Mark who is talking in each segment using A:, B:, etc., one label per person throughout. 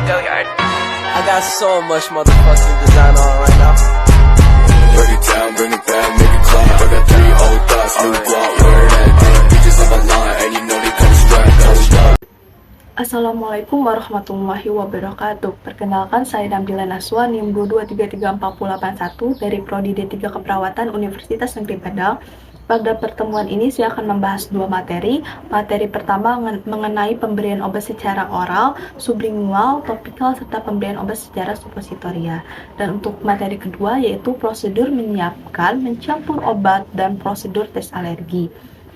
A: Gilliard. I got so much motherfucking design on right now.
B: Break it down, bring it back, make it clap. I got 3 old thoughts, new guap, where that damn bitches on my line, and you know they come strapped.
C: Assalamualaikum warahmatullahi wabarakatuh. Perkenalkan, saya Nabila Naswa, NIM 2233481 dari Prodi D3 Keperawatan Universitas Negeri Padang. Pada pertemuan ini saya akan membahas 2 materi. Materi pertama mengenai pemberian obat secara oral, sublingual, topikal, serta pemberian obat secara suppositoria. Dan untuk materi kedua yaitu prosedur menyiapkan, mencampur obat, dan prosedur tes alergi.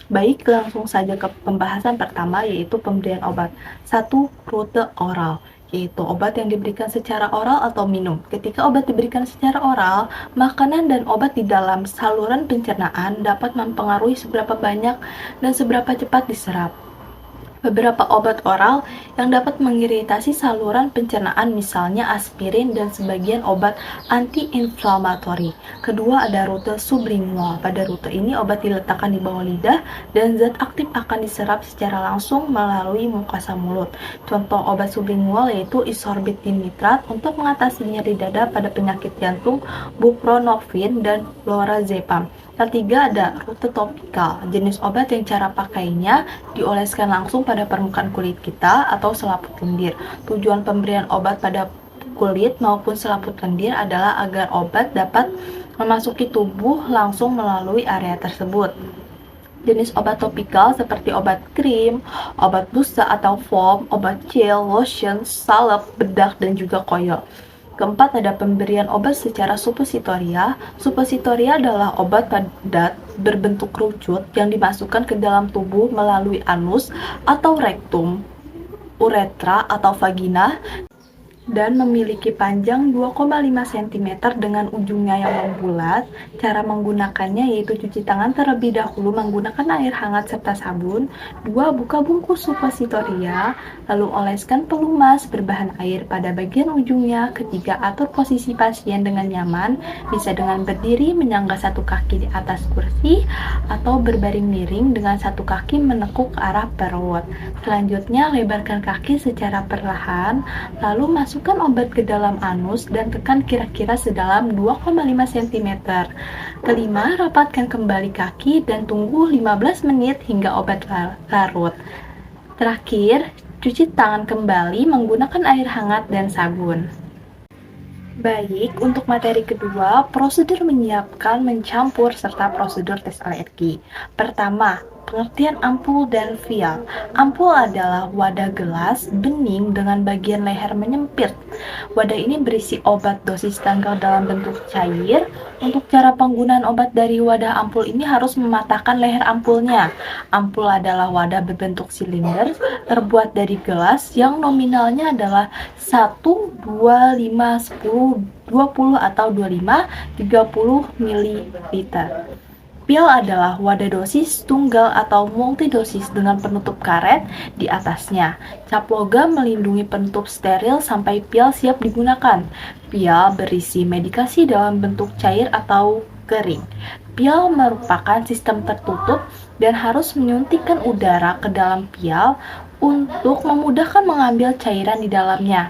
C: Baik, langsung saja ke pembahasan pertama yaitu pemberian obat. 1. Rute oral, yaitu obat yang diberikan secara oral atau minum. Ketika obat diberikan secara oral, makanan dan obat di dalam saluran pencernaan dapat mempengaruhi seberapa banyak dan seberapa cepat diserap. Beberapa obat oral yang dapat mengiritasi saluran pencernaan misalnya aspirin dan sebagian obat anti-inflamatori. Kedua ada rute sublingual. Pada rute ini obat diletakkan di bawah lidah dan zat aktif akan diserap secara langsung melalui mukosa mulut. Contoh obat sublingual yaitu isorbit dinitrat untuk mengatasi nyeri dada pada penyakit jantung, buprenorfin dan lorazepam. Ketiga ada rute topikal, jenis obat yang cara pakainya dioleskan langsung pada permukaan kulit kita atau selaput lendir. Tujuan pemberian obat pada kulit maupun selaput lendir adalah agar obat dapat memasuki tubuh langsung melalui area tersebut. Jenis obat topikal seperti obat krim, obat busa atau foam, obat gel, lotion, salep, bedak, dan juga koyo. Keempat ada pemberian obat secara suppositoria. Suppositoria adalah obat padat berbentuk kerucut yang dimasukkan ke dalam tubuh melalui anus atau rektum, uretra atau vagina, dan memiliki panjang 2,5 cm dengan ujungnya yang membulat. Cara menggunakannya yaitu cuci tangan terlebih dahulu menggunakan air hangat serta sabun. 2. Buka bungkus suppositoria, lalu oleskan pelumas berbahan air pada bagian ujungnya. 3. Atur posisi pasien dengan nyaman, bisa dengan berdiri menyangga satu kaki di atas kursi atau berbaring miring dengan satu kaki menekuk ke arah perut. Selanjutnya, lebarkan kaki secara perlahan, lalu masukkan obat ke dalam anus dan tekan kira-kira sedalam 2,5 cm. Kelima, rapatkan kembali kaki dan tunggu 15 menit hingga obat larut. Terakhir, cuci tangan kembali menggunakan air hangat dan sabun. Baik, untuk materi kedua, prosedur menyiapkan, mencampur, serta prosedur tes alergi. Pertama, pengertian ampul dan vial. Ampul adalah wadah gelas bening dengan bagian leher menyempit. Wadah ini berisi obat dosis tanggal dalam bentuk cair. Untuk cara penggunaan obat dari wadah ampul ini harus mematahkan leher ampulnya. Ampul adalah wadah berbentuk silinder terbuat dari gelas yang nominalnya adalah 1, 2, 5, 10, 20 atau 25, 30 ml. Pil adalah wadah dosis tunggal atau multidosis dengan penutup karet di atasnya. Cap logam melindungi penutup steril sampai pil siap digunakan. Pil berisi medikasi dalam bentuk cair atau kering. Pil merupakan sistem tertutup dan harus menyuntikkan udara ke dalam pil untuk memudahkan mengambil cairan di dalamnya.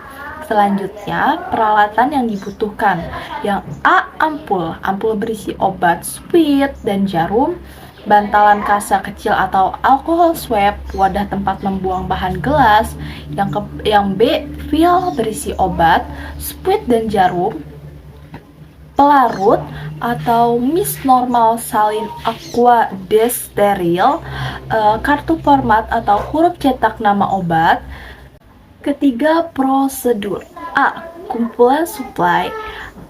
C: Selanjutnya, peralatan yang dibutuhkan. Yang A, ampul. Ampul berisi obat, spuit, dan jarum. Bantalan kasa kecil atau alkohol swab, wadah tempat membuang bahan gelas. Yang B, vial berisi obat, spuit, dan jarum. Pelarut atau mist normal salin aqua desteril, kartu format atau huruf cetak nama obat. Ketiga, prosedur. A. Kumpulan suplai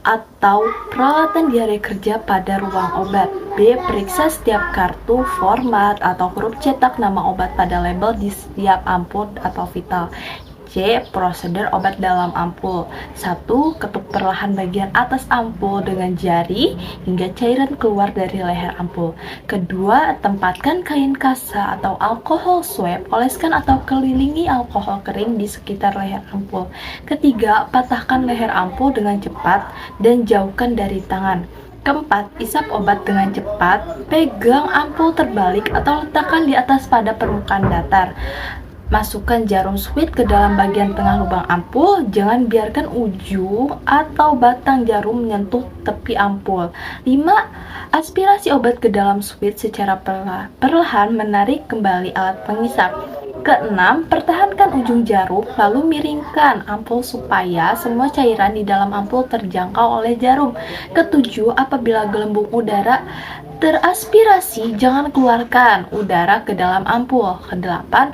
C: atau peralatan diare kerja pada ruang obat. B. Periksa setiap kartu, format, atau huruf cetak nama obat pada label di setiap ampul atau vial. C. Prosedur obat dalam ampul. 1. Ketuk perlahan bagian atas ampul dengan jari hingga cairan keluar dari leher ampul. Kedua, tempatkan kain kasa atau alkohol swab, oleskan atau kelilingi alkohol kering di sekitar leher ampul. Ketiga, patahkan leher ampul dengan cepat dan jauhkan dari tangan. Keempat, isap obat dengan cepat, pegang ampul terbalik atau letakkan di atas pada permukaan datar. Masukkan jarum squid ke dalam bagian tengah lubang ampul. Jangan biarkan ujung atau batang jarum menyentuh tepi ampul. 5. Aspirasi obat ke dalam squid secara perlahan, menarik kembali alat pengisap. Keenam, pertahankan ujung jarum, lalu miringkan ampul supaya semua cairan di dalam ampul terjangkau oleh jarum. Ketujuh, apabila gelembung udara teraspirasi, jangan keluarkan udara ke dalam ampul. Kedelapan,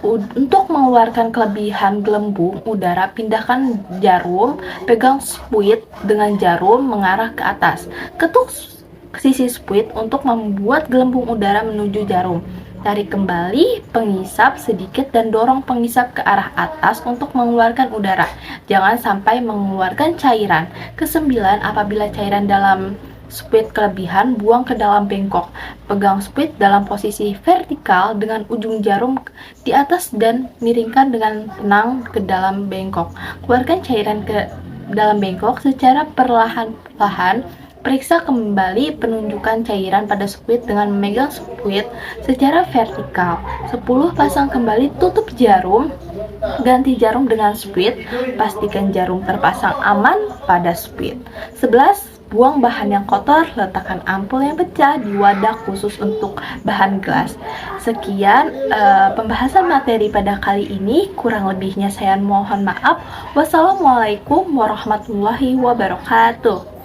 C: untuk mengeluarkan kelebihan gelembung udara, pindahkan jarum, pegang squid dengan jarum mengarah ke atas. Ketuk sisi squid untuk membuat gelembung udara menuju jarum. Tarik kembali pengisap sedikit dan dorong pengisap ke arah atas untuk mengeluarkan udara. Jangan sampai mengeluarkan cairan. Kesembilan, apabila cairan dalam squid kelebihan, buang ke dalam bengkok. Pegang squid dalam posisi vertikal dengan ujung jarum di atas dan miringkan dengan tenang ke dalam bengkok. Keluarkan cairan ke dalam bengkok secara perlahan-lahan. Periksa kembali penunjukan cairan pada squid dengan memegang squid secara vertikal. 10. Pasang kembali tutup jarum. Ganti jarum dengan squid. Pastikan jarum terpasang aman pada squid. 11. Buang bahan yang kotor, letakkan ampul yang pecah di wadah khusus untuk bahan gelas. Sekian pembahasan materi pada kali ini, kurang lebihnya saya mohon maaf. Wassalamualaikum warahmatullahi wabarakatuh.